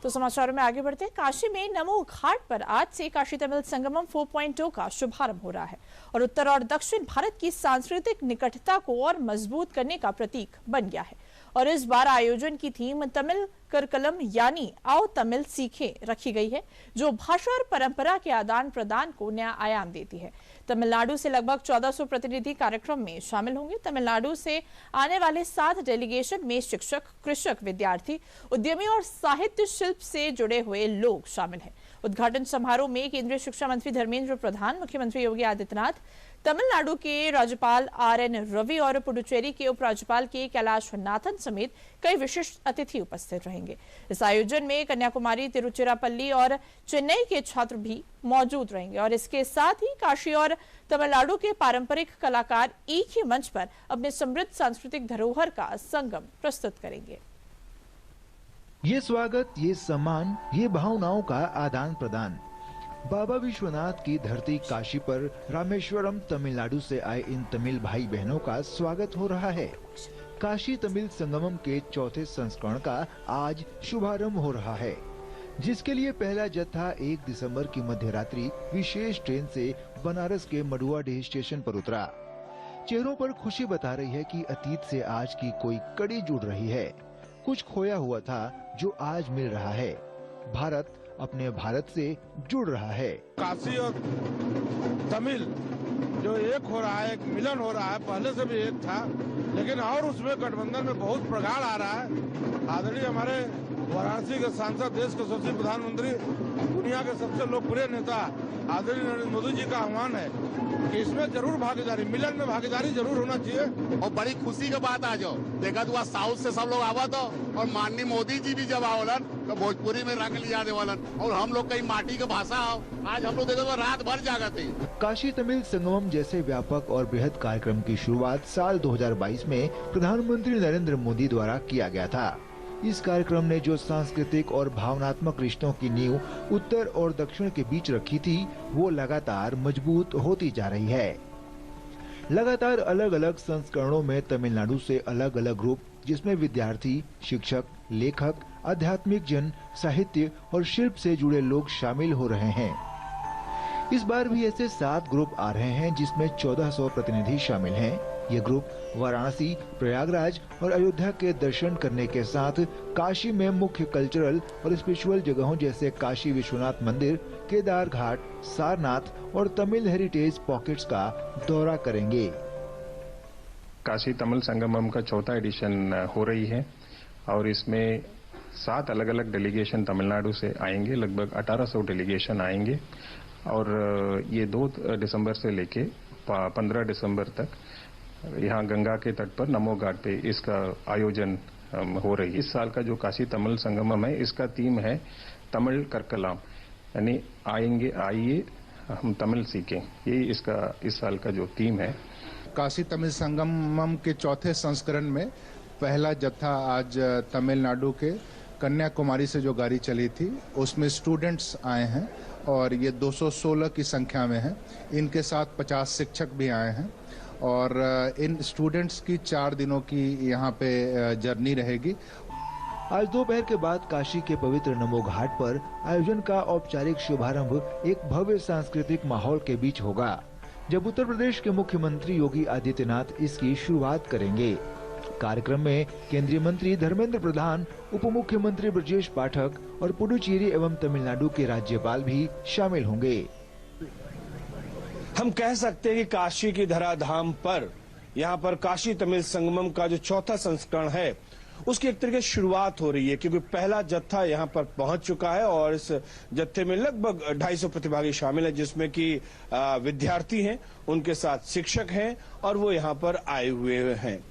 तो समाचारों में आगे बढ़ते हैं। काशी में नमो घाट पर आज से काशी तमिल संगमम 4.0 का शुभारंभ हो रहा है और उत्तर और दक्षिण भारत की सांस्कृतिक निकटता को और मजबूत करने का प्रतीक बन गया है। और इस बार आयोजन की थीम तमिल करकलम यानी आओ तमिल सीखें रखी गई है, जो भाषा और परंपरा के आदान प्रदान को नया आयाम देती है। तमिलनाडु से लगभग 1400 प्रतिनिधि कार्यक्रम में शामिल होंगे। तमिलनाडु से आने वाले 7 डेलीगेशन में शिक्षक, कृषक, विद्यार्थी, उद्यमी और साहित्य शिल्प से जुड़े हुए लोग शामिल हैं। उद्घाटन समारोह में केंद्रीय शिक्षा मंत्री धर्मेंद्र प्रधान, मुख्यमंत्री योगी आदित्यनाथ, तमिलनाडु के राज्यपाल RN रवि और पुडुचेरी के उपराज्यपाल के कैलाशनाथन समेत कई विशिष्ट अतिथि उपस्थित रहेंगे। इस आयोजन में कन्याकुमारी, तिरुचिरापल्ली और चेन्नई के छात्र भी मौजूद रहेंगे और इसके साथ ही काशी और तमिलनाडु के पारंपरिक कलाकार एक ही मंच पर अपने समृद्ध सांस्कृतिक धरोहर का संगम प्रस्तुत करेंगे। ये स्वागत, ये सम्मान, ये भावनाओं का आदान प्रदान। बाबा विश्वनाथ की धरती काशी पर रामेश्वरम तमिलनाडु से आए इन तमिल भाई बहनों का स्वागत हो रहा है। काशी तमिल संगमम के चौथे संस्करण का आज शुभारंभ हो रहा है, जिसके लिए पहला जत्था 1 दिसंबर की मध्यरात्रि विशेष ट्रेन से बनारस के मडुआडीह स्टेशन पर उतरा। चेहरों पर खुशी बता रही है कि अतीत से आज की कोई कड़ी जुड़ रही है। कुछ खोया हुआ था जो आज मिल रहा है। भारत अपने भारत से जुड़ रहा है। काशी और तमिल जो एक हो रहा है, एक मिलन हो रहा है, पहले से भी एक था, लेकिन और उसमें गठबंधन में बहुत प्रगाढ़ आ रहा है। आदरणीय हमारे वाराणसी के सांसद, देश के सबसे प्रधानमंत्री, दुनिया के सबसे लोकप्रिय नेता आदरणीय नरेंद्र मोदी जी का आह्वान है कि इसमें जरूर भागीदारी, मिलन में भागीदारी जरूर होना चाहिए। और बड़ी खुशी की बात आज देखा तो साउथ से सब लोग आवा तो, और माननीय मोदी जी भी जब आवलन तो भोजपुरी में रंग लिया देवलन, और हम लोग कई माटी की भाषा आज हम लोग देखो तो रात भर जागते। काशी तमिल संगमम जैसे व्यापक और बृहद कार्यक्रम की शुरुआत साल 2022 में प्रधानमंत्री नरेंद्र मोदी द्वारा किया गया था। इस कार्यक्रम ने जो सांस्कृतिक और भावनात्मक रिश्तों की नींव उत्तर और दक्षिण के बीच रखी थी, वो लगातार मजबूत होती जा रही है। लगातार अलग अलग संस्करणों में तमिलनाडु से अलग अलग ग्रुप, जिसमें विद्यार्थी, शिक्षक, लेखक, आध्यात्मिक जन, साहित्य और शिल्प से जुड़े लोग शामिल हो रहे हैं। इस बार भी ऐसे 7 ग्रुप आ रहे हैं, जिसमें 1400 प्रतिनिधि शामिल हैं। ये ग्रुप वाराणसी, प्रयागराज और अयोध्या के दर्शन करने के साथ काशी में मुख्य कल्चरल और स्पिरिचुअल जगहों जैसे काशी विश्वनाथ मंदिर, केदार घाट, सारनाथ और तमिल हेरिटेज पॉकेट्स का दौरा करेंगे। काशी तमिल संगमम का चौथा एडिशन हो रही है और इसमें 7 अलग अलग डेलीगेशन तमिलनाडु से आएंगे। लगभग 1800 डेलीगेशन आएंगे और ये 2 दिसंबर से लेके 15 दिसंबर तक यहाँ गंगा के तट पर नमो घाट पे इसका आयोजन हो रही है। इस साल का जो काशी तमिल संगमम है, इसका थीम है तमिल करकलाम, यानी आएंगे, आइए हम तमिल सीखें। यही इसका इस साल का जो थीम है। काशी तमिल संगमम के चौथे संस्करण में पहला जत्था आज तमिलनाडु के कन्याकुमारी से जो गाड़ी चली थी, उसमें स्टूडेंट्स आए हैं और ये 216 की संख्या में है। इनके साथ 50 शिक्षक भी आए हैं और इन स्टूडेंट्स की 4 दिनों की यहाँ पे जर्नी रहेगी। आज दोपहर के बाद काशी के पवित्र नमो घाट पर आयोजन का औपचारिक शुभारंभ एक भव्य सांस्कृतिक माहौल के बीच होगा, जब उत्तर प्रदेश के मुख्यमंत्री योगी आदित्यनाथ इसकी शुरुआत करेंगे। कार्यक्रम में केंद्रीय मंत्री धर्मेंद्र प्रधान, उप मुख्यमंत्री ब्रजेश पाठक और पुडुचेरी एवं तमिलनाडु के राज्यपाल भी शामिल होंगे। हम कह सकते हैं कि काशी की धराधाम पर यहाँ पर काशी तमिल संगमम का जो चौथा संस्करण है, उसकी एक तरीके से शुरुआत हो रही है, क्योंकि पहला जत्था यहाँ पर पहुंच चुका है और इस जत्थे में लगभग 250 प्रतिभागी शामिल हैं, जिसमें कि विद्यार्थी हैं, उनके साथ शिक्षक हैं और वो यहाँ पर आए हुए हैं।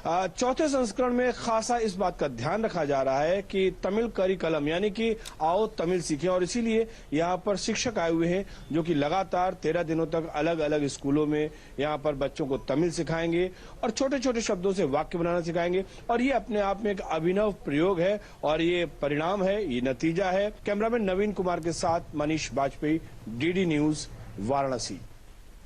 चौथे संस्करण में खासा इस बात का ध्यान रखा जा रहा है कि तमिल करिकलम यानी कि आओ तमिल सीखें, और इसीलिए यहाँ पर शिक्षक आए हुए हैं जो कि लगातार 13 दिनों तक अलग अलग स्कूलों में यहाँ पर बच्चों को तमिल सिखाएंगे और छोटे छोटे शब्दों से वाक्य बनाना सिखाएंगे। और ये अपने आप में एक अभिनव प्रयोग है और ये परिणाम है, ये नतीजा है। कैमरामैन नवीन कुमार के साथ मनीष बाजपेयी, DD न्यूज, वाराणसी।